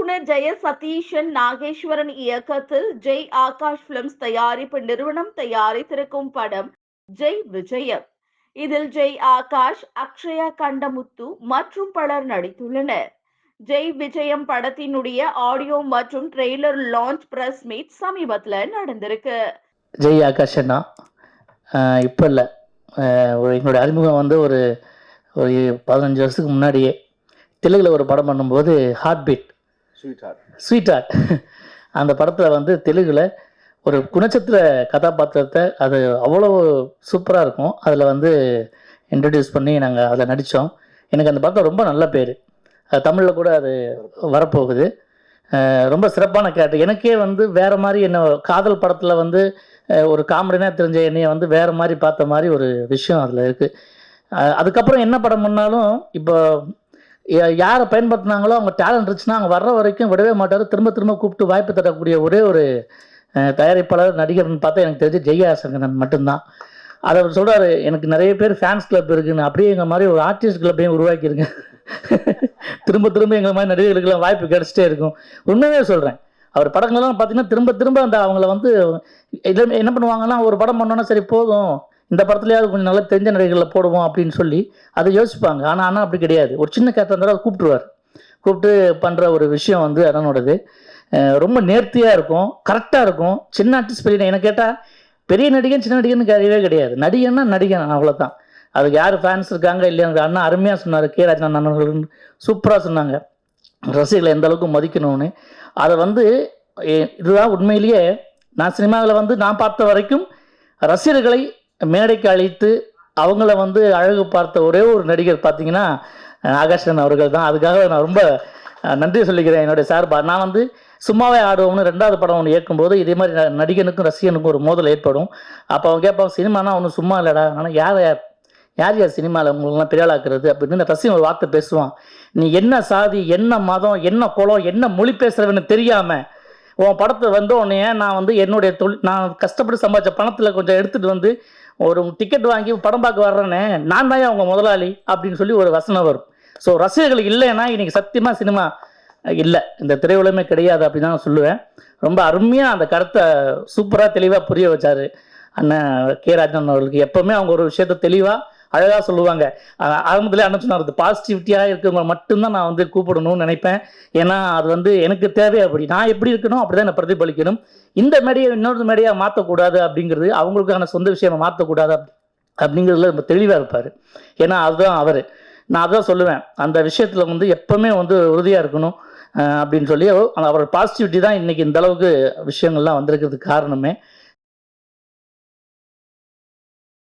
இயக்குனர் ஜெய சதீஷன் நாகேஸ்வரன் இயக்கத்தில் ஜெய் ஆகாஷ் பிலிம்ஸ் தயாரிப்பு நிறுவனம் தயாரித்திருக்கும் படம் ஜெய் விஜயம். இதில் ஜெய் ஆகாஷ், அக்ஷயா கண்டமுத்து மற்றும் பலர் நடித்துள்ளனர். ஜெய் விஜயம் படத்தினுடைய ஆடியோ மற்றும் ட்ரெய்லர் லான்ச் பிரஸ் மீட் சமீபத்தில் நடந்திருக்கு. ஜெய் ஆகாஷ் அண்ணா இப்போ இல்லை, எங்களுடைய அறிமுகம் வந்து ஒரு 15 வருஷத்துக்கு முன்னாடியே தெலுங்கில் ஒரு படம் பண்ணும்போது ஹார்ட் பீட் ஸ்வீட் ஹார்ட் அந்த படத்தில் வந்து தெலுங்கில் ஒரு குணச்சித்திர கதாபாத்திரத்தை அது அவ்வளோ சூப்பராக இருக்கும். அதில் வந்து இன்ட்ரடியூஸ் பண்ணி நாங்கள் அதில் நடித்தோம். எனக்கு அந்த படத்தில் ரொம்ப நல்ல பேர். தமிழில் கூட அது வரப்போகுது. ரொம்ப சிறப்பான கேரக்டர். எனக்கே வந்து வேறு மாதிரி என்ன காதல் படத்தில் வந்து ஒரு காமெடினாக தெரிஞ்ச என்னையை வந்து வேறு மாதிரி பார்த்த மாதிரி ஒரு விஷயம் அதில் இருக்குது. அதுக்கப்புறம் என்ன படம் பண்ணாலும் இப்போ யாரை பயன்படுத்தினாங்களோ அவங்க டேலண்ட் இருந்துச்சுன்னா அவங்க வர்ற வரைக்கும் விடவே மாட்டார். திரும்ப திரும்ப கூப்பிட்டு வாய்ப்பு தரக்கூடிய ஒரே ஒரு தயாரிப்பாளர் நடிகர்னு பார்த்தா எனக்கு தெரிஞ்சு ஜெய்யாசங்கரன் மட்டும்தான். அதை அவர் சொல்கிறார், எனக்கு நிறைய பேர் ஃபேன்ஸ் கிளப் இருக்குன்னு. அப்படியே எங்கள் மாதிரி ஒரு ஆர்டிஸ்ட் கிளப்பையும் உருவாக்கியிருங்க. திரும்ப திரும்ப எங்கள் மாதிரி நடிகர்களுக்கெல்லாம் வாய்ப்பு கிடச்சிட்டே இருக்கும். உண்மையே சொல்கிறேன். அவர் படங்கள்லாம் பார்த்தீங்கன்னா திரும்ப திரும்ப அந்த அவங்கள வந்து என்ன பண்ணுவாங்கன்னா, ஒரு படம் பண்ணோன்னா சரி போதும், இந்த படத்துலையாவது கொஞ்சம் நல்லா தெரிஞ்ச நடிகர்களில் போடுவோம் அப்படின்னு சொல்லி அதை யோசிப்பாங்க. ஆனால் அப்படி கிடையாது. ஒரு சின்ன கேரக்டர் இருந்தாலும் அதை கூப்பிட்டு பண்ணுற ஒரு விஷயம் வந்து அண்ணனோடது ரொம்ப நேர்த்தியாக இருக்கும், கரெக்டாக இருக்கும். சின்ன ஆர்டிஸ்ட் பெரிய எனக்கு கேட்டால் பெரிய நடிகன் சின்ன நடிகன்னு கிடையவே கிடையாது. நடிகன்னா நடிகன், அவ்வளோதான். அதுக்கு யார் ஃபேன்ஸ் இருக்காங்க இல்லையா? அண்ணா அருமையாக சொன்னார். கே ராஜன் அண்ணன் சூப்பராக சொன்னாங்க ரசிகர்களை எந்த அளவுக்கு மதிக்கணும்னு. அதை வந்து இதுதான் உண்மையிலேயே நான் சினிமாவில் வந்து நான் பார்த்த வரைக்கும் ரசிகர்களை மேடைக்கு அழைத்து அவங்கள வந்து அழகு பார்த்த ஒரே ஒரு நடிகர் பார்த்தீங்கன்னா ஆகாஷன் அவர்கள் தான். அதுக்காக நான் ரொம்ப நன்றி சொல்லிக்கிறேன் என்னுடைய சார்பாக. நான் வந்து சும்மாவே ஆடுவோம்னு 2வது படம் ஒன்று இயக்கும்போது இதே மாதிரி நடிகனுக்கும் ரசிகனுக்கும் ஒரு மோதல் ஏற்படும். அப்போ அவங்க கேட்பாங்க, சினிமானா ஒன்றும் சும்மா இல்லைடா, ஆனால் யார் சினிமாவில் உங்களுக்குலாம் பெரியாளாக்குறது அப்படின்னு ரசிகன் ஒரு வார்த்தை பேசுவான். நீ என்ன சாதி, என்ன மதம், என்ன குலம், என்ன மொழி பேசுகிறவன்னு தெரியாமல் உன் படத்தை வந்து உன்னைய நான் வந்து என்னுடைய நான் கஷ்டப்பட்டு சம்பாதிச்ச பணத்தில் கொஞ்சம் எடுத்துகிட்டு வந்து ஒரு டிக்கெட் வாங்கி படம் பார்க்க வர்றேன்னே, நான் தான் அவங்க முதலாளி அப்படின்னு சொல்லி ஒரு வசனம் வரும். ஸோ ரசிகர்கள் இல்லைன்னா இன்றைக்கி சத்தியமாக சினிமா இல்லை, இந்த திரையுலகமே கிடையாது அப்படின்னு தான் நான் சொல்லுவேன். ரொம்ப அருமையாக அந்த கருத்தை சூப்பராக தெளிவாக புரிய வச்சார் அண்ணன் கே ராஜன் அவர்களுக்கு. எப்போவுமே அவங்க ஒரு விஷயத்த தெளிவாக அழகாக சொல்லுவாங்க. ஆரம்பத்தில் அண்ணன் சொன்னார், அது பாசிட்டிவிட்டியாக இருக்கிறவங்க மட்டும்தான் நான் வந்து கூப்பிடணும்னு நினைப்பேன். ஏன்னா அது வந்து எனக்கு தேவை. அப்படி நான் எப்படி இருக்கணும் அப்படி தான் என்னை பிரதிபலிக்கணும். இந்த மேடையை இன்னொரு மேடையாக மாற்றக்கூடாது அப்படிங்கிறது, அவங்களுக்கான சொந்த விஷயமா மாற்றக்கூடாது அப்படிங்கிறதுல ரொம்ப தெளிவாக இருப்பார். ஏன்னா அதுதான் அவர். நான் அதான் சொல்லுவேன், அந்த விஷயத்தில் வந்து எப்போவுமே வந்து உறுதியாக இருக்கணும் அப்படின்னு சொல்லி அவர் பாசிட்டிவிட்டி தான் இன்றைக்கி இந்த அளவுக்கு விஷயங்கள்லாம் வந்திருக்கிறதுக்கு காரணமே.